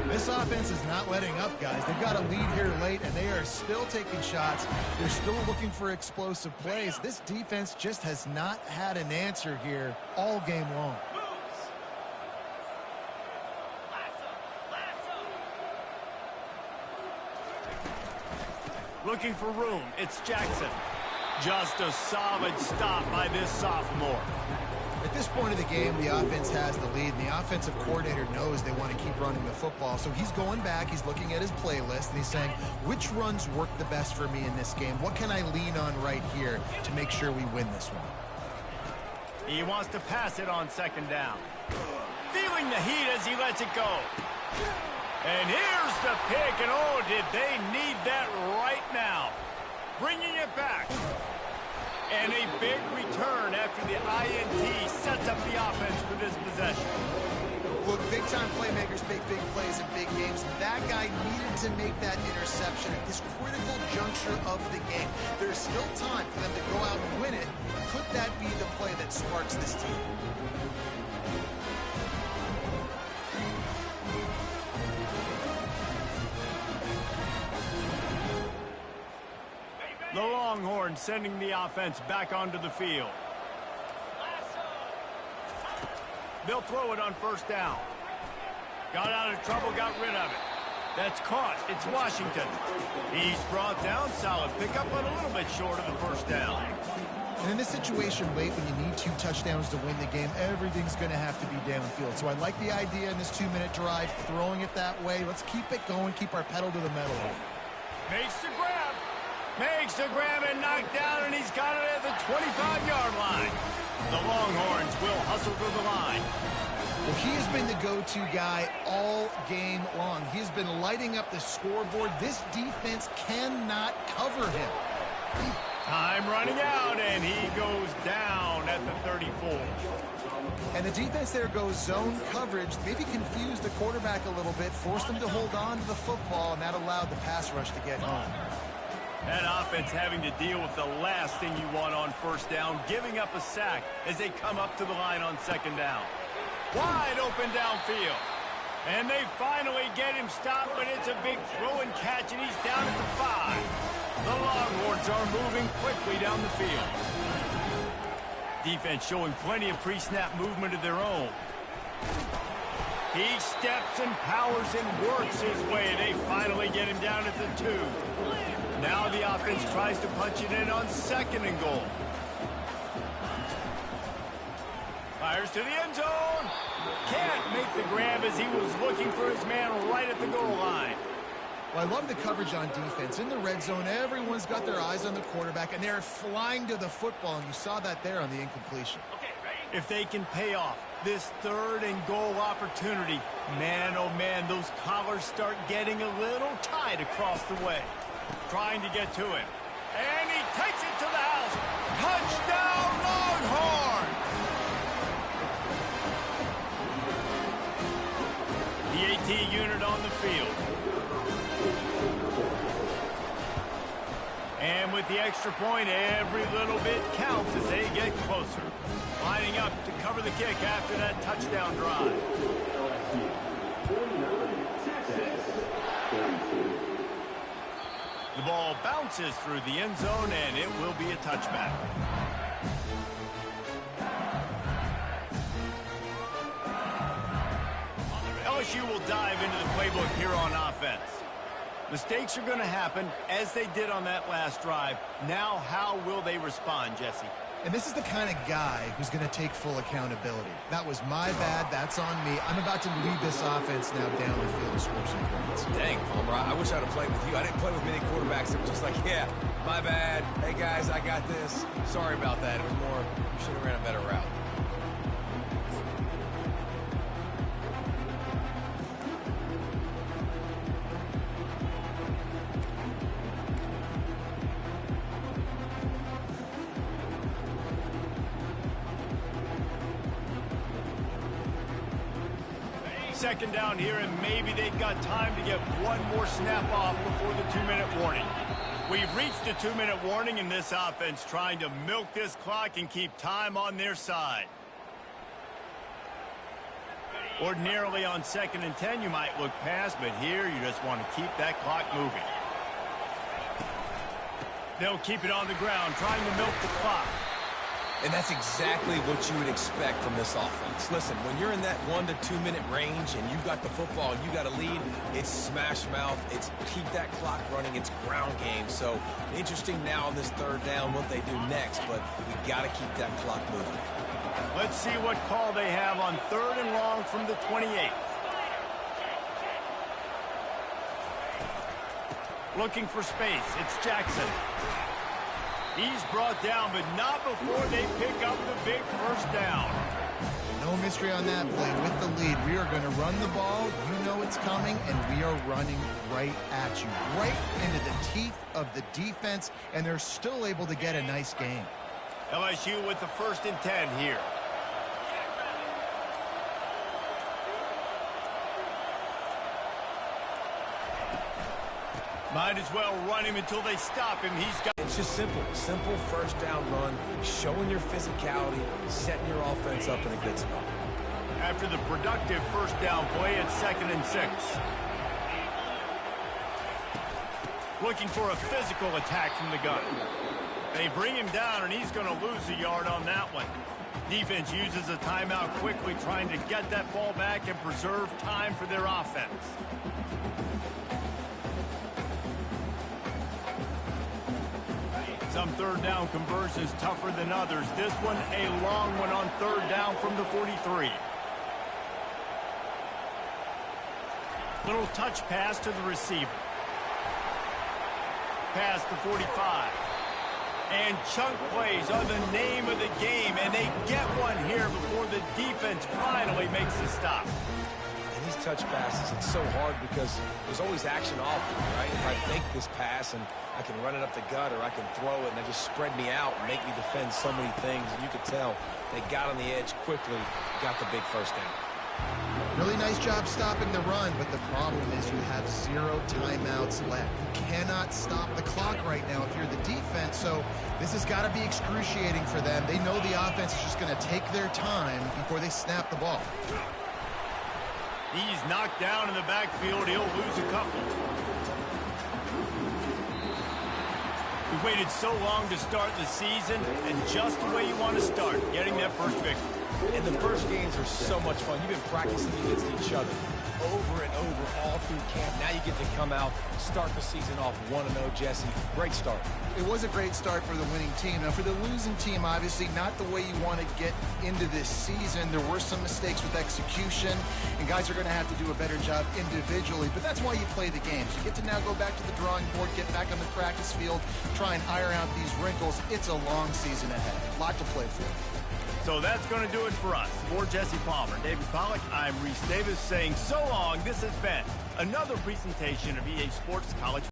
Speaker 2: This offense is not letting up, guys. They've got a lead here late, and they are still taking shots. They're still looking for explosive plays. This defense just has not had an answer here all game long.
Speaker 1: Looking for room, it's Jackson. Just a solid stop by this sophomore.
Speaker 2: At this point of the game, the offense has the lead, and the offensive coordinator knows they want to keep running the football. So he's going back, he's looking at his playlist, and he's saying, which runs work the best for me in this game? What can I lean on right here to make sure we win this one?
Speaker 1: He wants to pass it on second down. Feeling the heat as he lets it go. And here's the pick, and oh, did they need that right now. Bringing it back. And a big return after the INT sets up the offense for this possession.
Speaker 2: Look, big-time playmakers make big plays in big games. That guy needed to make that interception at this critical juncture of the game. There's still time for them to go out and win it. Could that be the play that sparks this team?
Speaker 1: The Longhorns sending the offense back onto the field. They'll throw it on first down. Got out of trouble, got rid of it. That's caught. It's Washington. He's brought down. Solid pickup, but a little bit short of the first down.
Speaker 2: And in this situation late when you need 2 touchdowns to win the game, everything's going to have to be downfield. So I like the idea in this 2-minute drive, throwing it that way. Let's keep it going, keep our pedal to the metal.
Speaker 1: Makes the grab. Makes the grab and knocked down, and he's got it at the 25-yard line. The Longhorns will hustle to the line.
Speaker 2: Well, he has been the go-to guy all game long. He's been lighting up the scoreboard. This defense cannot cover him.
Speaker 1: Time running out, and he goes down at the 34.
Speaker 2: And the defense there goes zone coverage, maybe confused the quarterback a little bit, forced him to hold on to the football, and that allowed the pass rush to get home.
Speaker 1: That offense having to deal with the last thing you want on first down, giving up a sack as they come up to the line on second down. Wide open downfield. And they finally get him stopped, but it's a big throw and catch, and he's down at the 5. The Longhorns are moving quickly down the field. Defense showing plenty of pre-snap movement of their own. He steps and powers and works his way. They finally get him down at the 2. Now the offense tries to punch it in on second and goal. Fires to the end zone. Can't make the grab as he was looking for his man right at the goal line.
Speaker 2: Well, I love the coverage on defense. In the red zone, everyone's got their eyes on the quarterback, and they're flying to the football, and you saw that there on the incompletion.
Speaker 1: If they can pay off this third and goal opportunity, man, oh man, those collars start getting a little tight across the way. Trying to get to him. And he takes it to the house. Touchdown, Longhorn! The AT unit on the field. And with the extra point, every little bit counts as they get closer. Lining up to cover the kick after that touchdown drive. The ball bounces through the end zone, and it will be a touchback. LSU will dive into the playbook here on offense. Mistakes are going to happen, as they did on that last drive. Now, how will they respond, Jesse?
Speaker 2: And this is the kind of guy who's going to take full accountability. That was my bad. That's on me. I'm about to lead this offense now down the field to score some points.
Speaker 3: Dang, Palmer, I wish I'd have played with you. I didn't play with many quarterbacks that were just like, yeah, my bad. Hey, guys, I got this. Sorry about that. It was more, you should have ran a better route.
Speaker 1: Second down here, and maybe they've got time to get one more snap off before the 2-minute warning. We've reached the 2-minute warning, and this offense trying to milk this clock and keep time on their side. Ordinarily on 2nd and 10, you might look past, but here you just want to keep that clock moving. They'll keep it on the ground, trying to milk the clock.
Speaker 3: And that's exactly what you would expect from this offense. Listen, when you're in that 1 to 2 minute range and you've got the football and you got a lead, it's smash mouth, it's keep that clock running, it's ground game. So interesting now on this third down what they do next, but we got to keep that clock moving.
Speaker 1: Let's see what call they have on 3rd and long from the 28. Looking for space. It's Jackson. He's brought down, but not before they pick up the big first down.
Speaker 2: No mystery on that play. With the lead, we are going to run the ball. You know it's coming, and we are running right at you, right into the teeth of the defense, and they're still able to get a nice gain.
Speaker 1: LSU with the 1st and 10 here. Might as well run him until they stop him. He's got.
Speaker 3: It's just simple first down run, showing your physicality, setting your offense up in a good spot.
Speaker 1: After the productive first down play, it's 2nd and 6. Looking for a physical attack from the gun. They bring him down, and he's going to lose a yard on that one. Defense uses a timeout quickly, trying to get that ball back and preserve time for their offense. Some 3rd down conversions tougher than others. This one a long one on 3rd down from the 43. Little touch pass to the receiver. Past the 45. And chunk plays are the name of the game, and they get one here before the defense finally makes the stop.
Speaker 3: And these touch passes, it's so hard because there's always action off of it, right? If I think this pass and I can run it up the gut or I can throw it and they just spread me out and make me defend so many things, and you could tell they got on the edge quickly, got the big first down.
Speaker 2: Really nice job stopping the run, but the problem is you have 0 timeouts left. You cannot stop the clock right now if you're the defense, so this has got to be excruciating for them. They know the offense is just going to take their time before they snap the ball.
Speaker 1: He's knocked down in the backfield. He'll lose a couple. We waited so long to start the season, and just the way you want to start, getting that first victory.
Speaker 3: And the first games are so much fun. You've been practicing against each other over and over all through camp. Now you get to come out, start the season off 1-0, Jesse. Great start.
Speaker 2: It was a great start for the winning team. Now, for the losing team, obviously not the way you want to get into this season. There were some mistakes with execution, and guys are going to have to do a better job individually. But that's why you play the games. You get to now go back to the drawing board, get back on the practice field, try and iron out these wrinkles. It's a long season ahead. A lot to play for.
Speaker 1: So that's going to do it for us. For Jesse Palmer, David Pollack, I'm Reese Davis saying so long. This has been another presentation of EA Sports College